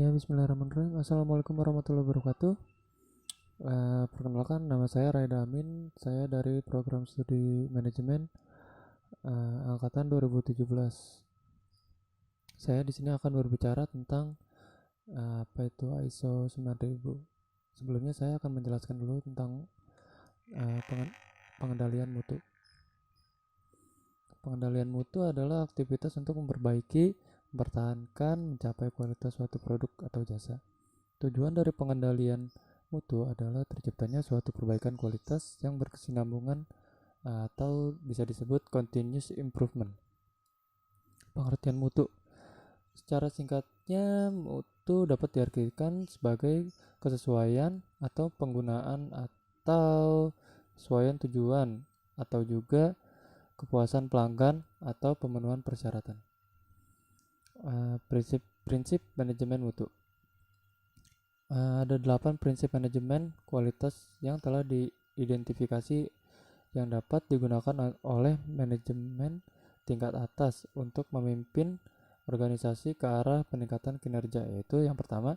Ya, bismillahirrahmanirrahim. Assalamualaikum warahmatullahi wabarakatuh. Perkenalkan, nama saya Raida Amin. Saya dari program studi manajemen angkatan 2017. Saya di sini akan berbicara tentang apa itu ISO 9000. Sebelumnya saya akan menjelaskan dulu tentang uh, pengendalian mutu. Pengendalian mutu adalah aktivitas untuk memperbaiki, mempertahankan, mencapai kualitas suatu produk atau jasa. Tujuan dari pengendalian mutu adalah terciptanya suatu perbaikan kualitas yang berkesinambungan atau bisa disebut continuous improvement. Pengertian mutu. Secara singkatnya, mutu dapat diartikan sebagai kesesuaian atau penggunaan atau kesesuaian tujuan atau juga kepuasan pelanggan atau pemenuhan persyaratan. Prinsip manajemen mutu. Ada 8 prinsip manajemen kualitas yang telah diidentifikasi yang dapat digunakan oleh manajemen tingkat atas untuk memimpin organisasi ke arah peningkatan kinerja, yaitu yang pertama,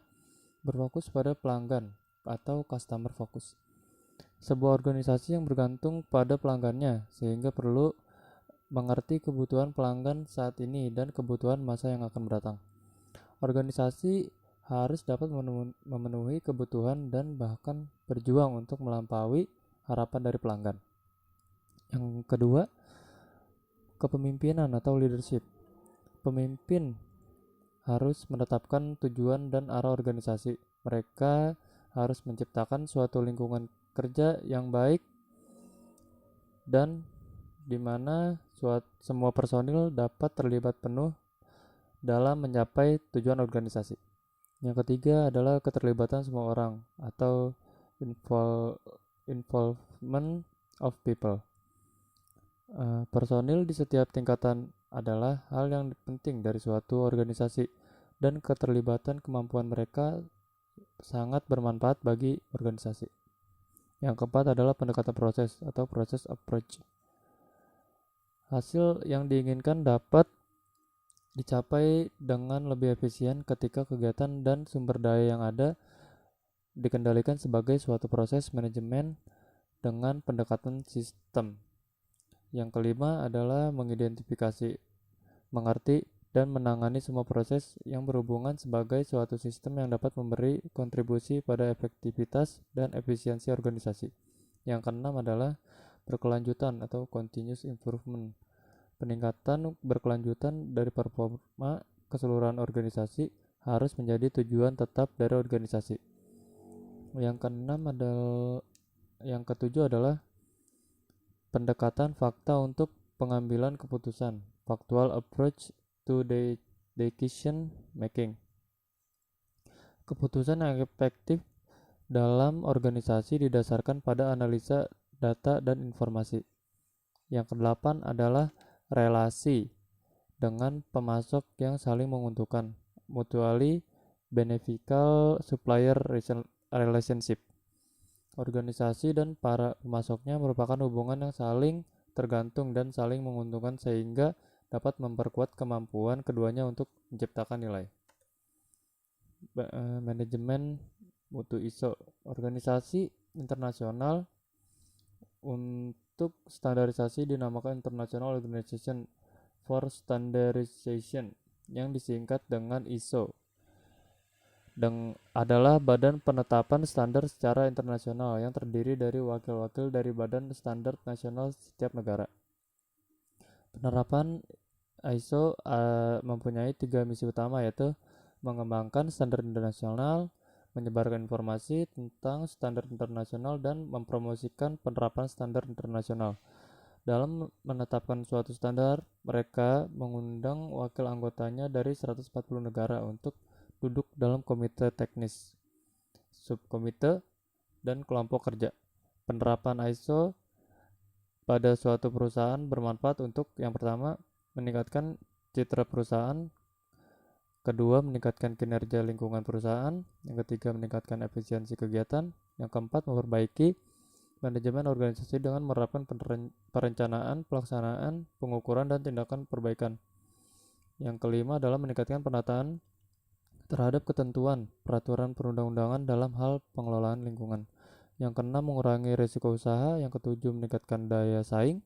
berfokus pada pelanggan atau customer focus. Sebuah organisasi yang bergantung pada pelanggannya sehingga perlu mengerti kebutuhan pelanggan saat ini dan kebutuhan masa yang akan datang. Organisasi harus dapat memenuhi kebutuhan dan bahkan berjuang untuk melampaui harapan dari pelanggan. Yang kedua, kepemimpinan atau leadership. Pemimpin harus menetapkan tujuan dan arah organisasi. Mereka harus menciptakan suatu lingkungan kerja yang baik dan di mana semua personil dapat terlibat penuh dalam mencapai tujuan organisasi. Yang ketiga adalah keterlibatan semua orang atau involvement of people. Personil di setiap tingkatan adalah hal yang penting dari suatu organisasi dan keterlibatan kemampuan mereka sangat bermanfaat bagi organisasi. Yang keempat adalah pendekatan proses atau process approach. Hasil yang diinginkan dapat dicapai dengan lebih efisien ketika kegiatan dan sumber daya yang ada dikendalikan sebagai suatu proses manajemen dengan pendekatan sistem. Yang kelima adalah mengidentifikasi, mengerti, dan menangani semua proses yang berhubungan sebagai suatu sistem yang dapat memberi kontribusi pada efektivitas dan efisiensi organisasi. Yang keenam adalah berkelanjutan atau continuous improvement. Peningkatan berkelanjutan dari performa keseluruhan organisasi harus menjadi tujuan tetap dari organisasi. Yang ketujuh adalah pendekatan fakta untuk pengambilan keputusan, factual approach to decision making. Keputusan yang efektif dalam organisasi didasarkan pada analisa data dan informasi. Yang kedelapan adalah relasi dengan pemasok yang saling menguntungkan, mutually beneficial supplier relationship. Organisasi dan para pemasoknya merupakan hubungan yang saling tergantung dan saling menguntungkan sehingga dapat memperkuat kemampuan keduanya untuk menciptakan nilai. Manajemen mutu ISO. Organisasi internasional untuk standarisasi dinamakan International Organization for Standardization yang disingkat dengan ISO dan adalah badan penetapan standar secara internasional yang terdiri dari wakil-wakil dari badan standar nasional setiap negara. Penerapan ISO mempunyai 3 misi utama, yaitu mengembangkan standar internasional, menyebarkan informasi tentang standar internasional, dan mempromosikan penerapan standar internasional. Dalam menetapkan suatu standar, mereka mengundang wakil anggotanya dari 140 negara untuk duduk dalam komite teknis, subkomite, dan kelompok kerja. Penerapan ISO pada suatu perusahaan bermanfaat untuk yang pertama, meningkatkan citra perusahaan, kedua, meningkatkan kinerja lingkungan perusahaan, yang ketiga, meningkatkan efisiensi kegiatan, yang keempat, memperbaiki manajemen organisasi dengan menerapkan perencanaan, pelaksanaan, pengukuran, dan tindakan perbaikan. Yang kelima adalah meningkatkan penataan terhadap ketentuan peraturan perundang-undangan dalam hal pengelolaan lingkungan. Yang keenam, mengurangi risiko usaha. Yang ketujuh, meningkatkan daya saing.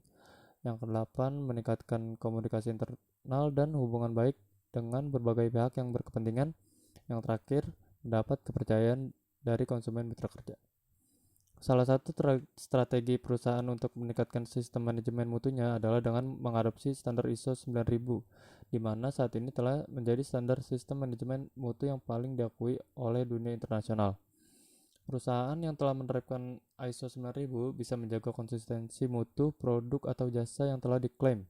Yang kedelapan, meningkatkan komunikasi internal dan hubungan baik dengan berbagai pihak yang berkepentingan. Yang terakhir, mendapat kepercayaan dari konsumen mitra kerja. Salah satu strategi perusahaan untuk meningkatkan sistem manajemen mutunya adalah dengan mengadopsi standar ISO 9000, di mana saat ini telah menjadi standar sistem manajemen mutu yang paling diakui oleh dunia internasional. Perusahaan yang telah menerapkan ISO 9000 bisa menjaga konsistensi mutu produk atau jasa yang telah diklaim.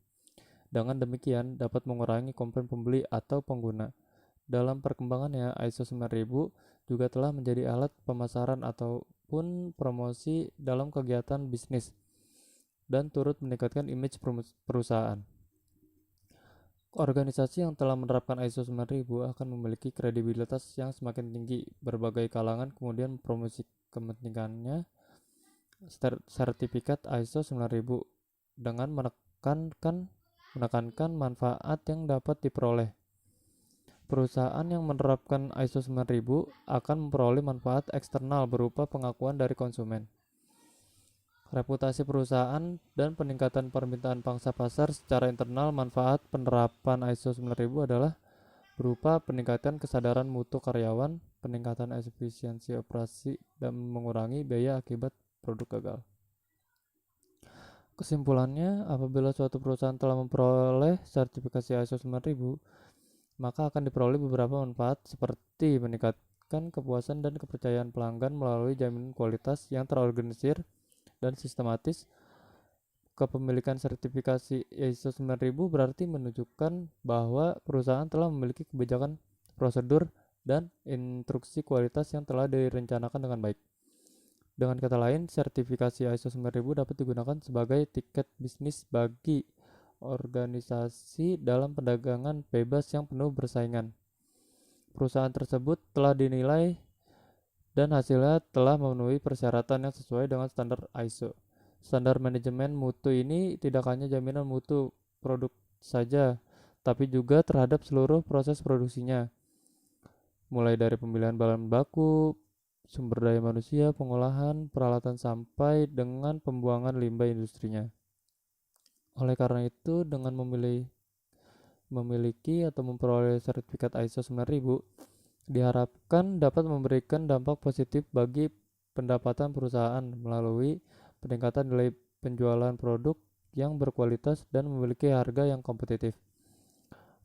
Dengan demikian, dapat mengurangi komplain pembeli atau pengguna. Dalam perkembangannya, ISO 9000 juga telah menjadi alat pemasaran ataupun promosi dalam kegiatan bisnis dan turut meningkatkan image perusahaan. Organisasi yang telah menerapkan ISO 9000 akan memiliki kredibilitas yang semakin tinggi. Berbagai kalangan kemudian mempromosi kepentingannya sertifikat ISO 9000 dengan menekankan manfaat yang dapat diperoleh. Perusahaan yang menerapkan ISO 9000 akan memperoleh manfaat eksternal berupa pengakuan dari konsumen, reputasi perusahaan, dan peningkatan permintaan pangsa pasar secara internal. Manfaat penerapan ISO 9000 adalah berupa peningkatan kesadaran mutu karyawan, peningkatan efisiensi operasi, dan mengurangi biaya akibat produk gagal. Kesimpulannya, apabila suatu perusahaan telah memperoleh sertifikasi ISO 9000, maka akan diperoleh beberapa manfaat seperti meningkatkan kepuasan dan kepercayaan pelanggan melalui jaminan kualitas yang terorganisir dan sistematis. Kepemilikan sertifikasi ISO 9000 berarti menunjukkan bahwa perusahaan telah memiliki kebijakan, prosedur, dan instruksi kualitas yang telah direncanakan dengan baik. Dengan kata lain, sertifikasi ISO 9000 dapat digunakan sebagai tiket bisnis bagi organisasi dalam perdagangan bebas yang penuh persaingan. Perusahaan tersebut telah dinilai dan hasilnya telah memenuhi persyaratan yang sesuai dengan standar ISO. Standar manajemen mutu ini tidak hanya jaminan mutu produk saja, tapi juga terhadap seluruh proses produksinya, mulai dari pemilihan bahan baku, sumber daya manusia, pengolahan, peralatan sampai dengan pembuangan limbah industrinya. Oleh karena itu, dengan memiliki atau memperoleh sertifikat ISO 9000 diharapkan dapat memberikan dampak positif bagi pendapatan perusahaan melalui peningkatan nilai penjualan produk yang berkualitas dan memiliki harga yang kompetitif.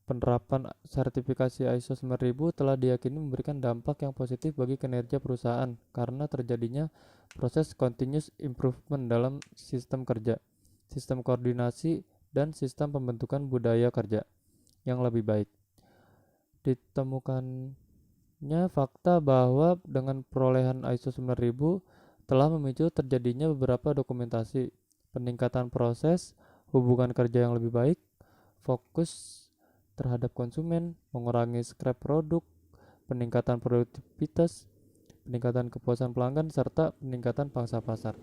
Penerapan sertifikasi ISO 9000 telah diyakini memberikan dampak yang positif bagi kinerja perusahaan karena terjadinya proses continuous improvement dalam sistem kerja, sistem koordinasi, dan sistem pembentukan budaya kerja yang lebih baik. Ditemukannya fakta bahwa dengan perolehan ISO 9000 telah memicu terjadinya beberapa dokumentasi, peningkatan proses, hubungan kerja yang lebih baik, fokus terhadap konsumen, mengurangi scrap produk, peningkatan produktivitas, peningkatan kepuasan pelanggan, serta peningkatan pangsa pasar.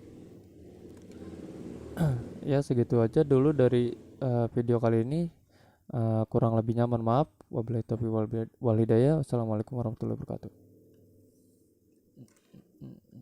Ya, segitu aja dulu dari video kali ini. Kurang lebihnya mohon maaf. Wabillahi taufiq wal hidayah. Wassalamualaikum warahmatullahi wabarakatuh.